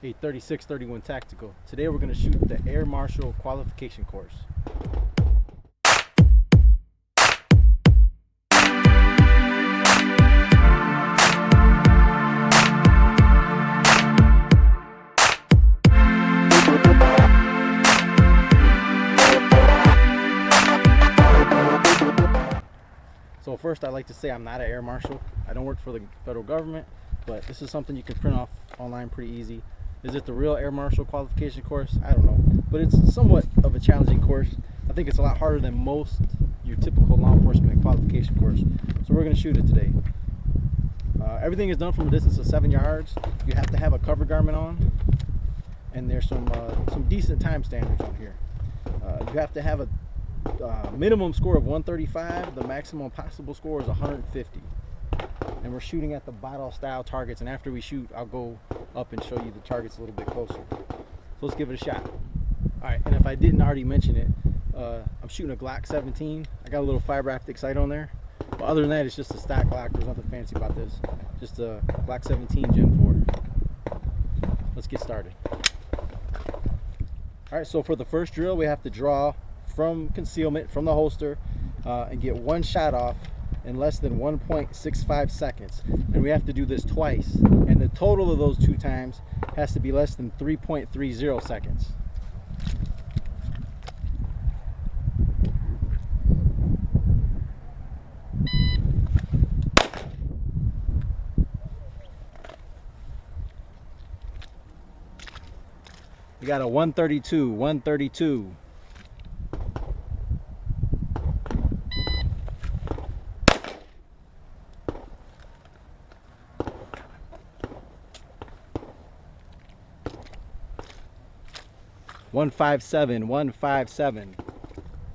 a 3631 Tactical. Today we're going to shoot the Air Marshal Qualification course. So first, I'd like to say I'm not an air marshal. I don't work for the federal government, but this is something you can print off online pretty easy. Is it the real air marshal qualification course? I don't know, but it's somewhat of a challenging course. I think it's a lot harder than most your typical law enforcement qualification course. So we're going to shoot it today. Everything is done from a distance of 7 yards. You have to have a cover garment on, and there's some decent time standards on here. You have to have a minimum score of 135. The maximum possible score is 150, and we're shooting at the bottle style targets, and after we shoot I'll go up and show you the targets a little bit closer. So let's give it a shot. Alright, and if I didn't already mention it, I'm shooting a Glock 17. I got a little fiber optic sight on there, but other than that it's just a stock Glock. There's nothing fancy about this, just a Glock 17 Gen 4. Let's get started. Alright, so for the first drill we have to draw from concealment from the holster and get one shot off in less than 1.65 seconds, and we have to do this twice, and the total of those two times has to be less than 3.30 seconds. We got a 132, 132. .157, 157.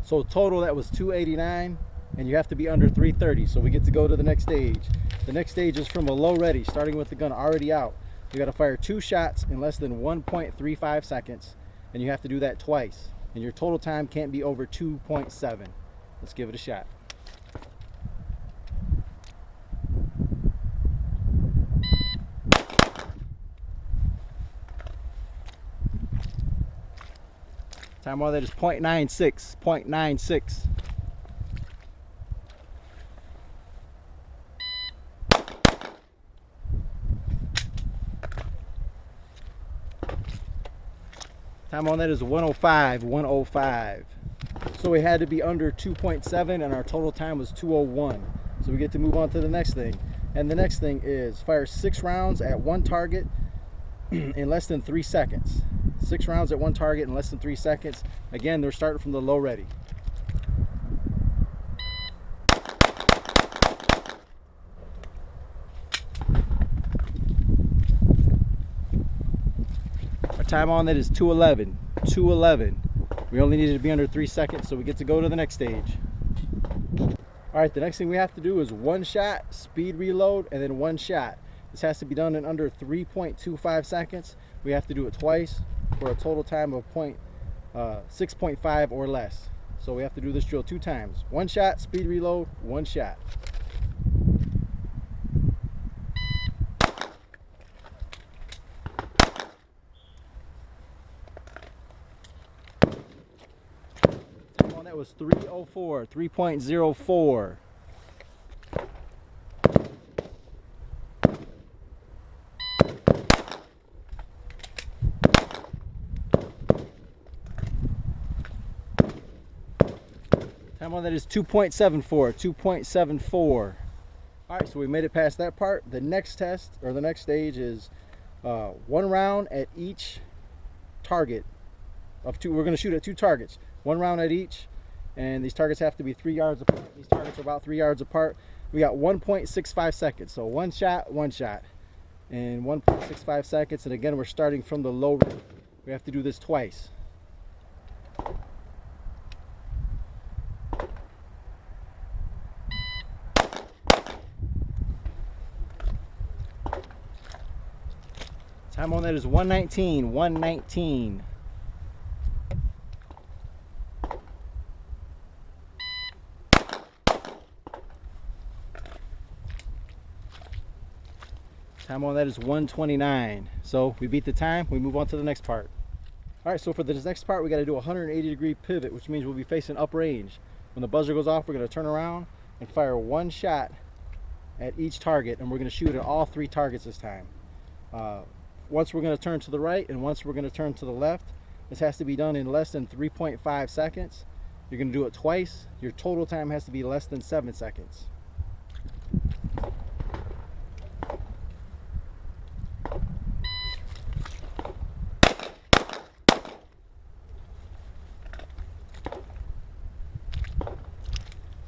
So total that was 289, and you have to be under 330. So we get to go to the next stage. The next stage is from a low ready, starting with the gun already out. You got to fire 2 shots in less than 1.35 seconds, and you have to do that twice. And your total time can't be over 2.7. Let's give it a shot. Time on that is 0.96, 0.96. Time on that is 105, 105. So we had to be under 2.7, and our total time was 2:01. So we get to move on to the next thing. And the next thing is fire 6 rounds at one target in less than 3 seconds. 6 rounds at one target in less than 3 seconds. Again, they're starting from the low ready. Our time on that is 2:11, 2:11. We only needed to be under 3 seconds, so we get to go to the next stage. All right, the next thing we have to do is 1 shot, speed reload, and then 1 shot. This has to be done in under 3.25 seconds. We have to do it twice for a total time of 6.5 or less. So we have to do this drill 2 times. 1 shot, speed reload, 1 shot. Time on that was 3:04, 3.04. Time on that is 2.74, 2.74. All right, so we made it past that part. The next test, or the next stage, is 1 round at each target of 2. We're going to shoot at 2 targets, 1 round at each, and these targets have to be 3 yards apart. These targets are about 3 yards apart. We got 1.65 seconds, so 1 shot, 1 shot, and 1.65 seconds. And again, we're starting from the low ready. We have to do this twice. Time on that is 119, 119. Time on that is 1:29. So we beat the time, we move on to the next part. All right, so for this next part, we got to do a 180-degree pivot, which means we'll be facing uprange. When the buzzer goes off, we're going to turn around and fire one shot at each target, and we're going to shoot at all 3 targets this time. Once we're going to turn to the right, and once we're going to turn to the left. This has to be done in less than 3.5 seconds. You're going to do it twice. Your total time has to be less than 7 seconds.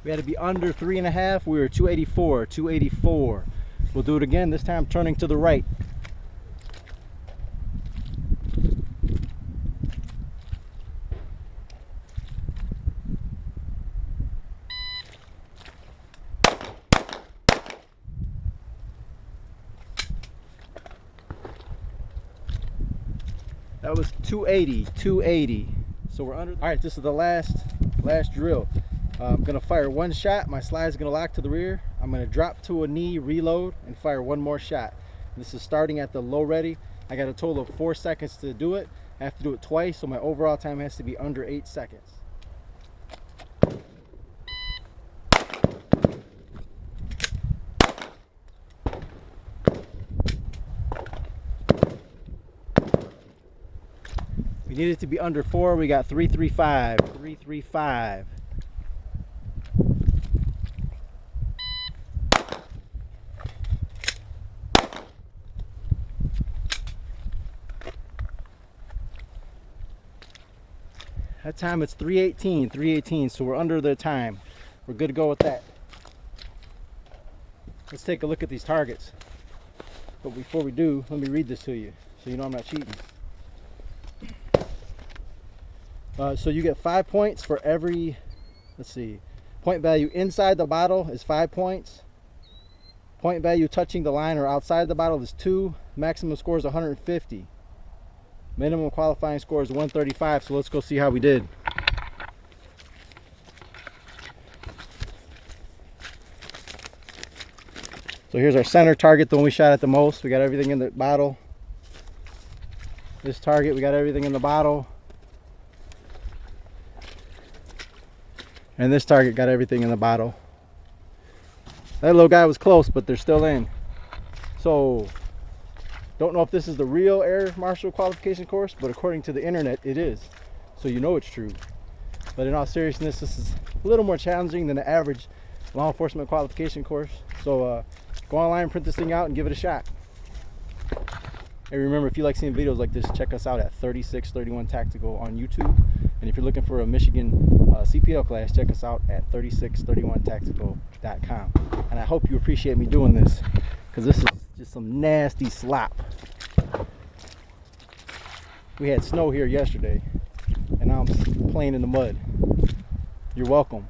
We had to be under 3.5. We were 284, 284. We'll do it again, this time turning to the right. That was 280, 280. So we're under. All right, this is the last drill. I'm gonna fire one shot. My slide is gonna lock to the rear. I'm gonna drop to a knee, reload, and fire one more shot. This is starting at the low ready. I got a total of 4 seconds to do it. I have to do it twice, so my overall time has to be under 8 seconds. We need it to be under 4. We got 335, 335. That time it's 318, 318, so we're under the time. We're good to go with that. Let's take a look at these targets. But before we do, let me read this to you so you know I'm not cheating. So you get 5 points for every, let's see, point value inside the bottle is 5 points. Point value touching the line or outside the bottle is 2. Maximum score is 150. Minimum qualifying score is 135. So let's go see how we did. So here's our center target, the one we shot at the most. We got everything in the bottle. This target, we got everything in the bottle. And this target got everything in the bottle. That little guy was close, but they're still in. So, don't know if this is the real air marshal qualification course, but according to the internet, it is. So you know it's true. But in all seriousness, this is a little more challenging than the average law enforcement qualification course. So go online, print this thing out, and give it a shot. And remember, if you like seeing videos like this, check us out at 3631 Tactical on YouTube. And if you're looking for a Michigan CPL class, check us out at 3631tactical.com. And I hope you appreciate me doing this, because this is just some nasty slop. We had snow here yesterday, and now I'm playing in the mud. You're welcome.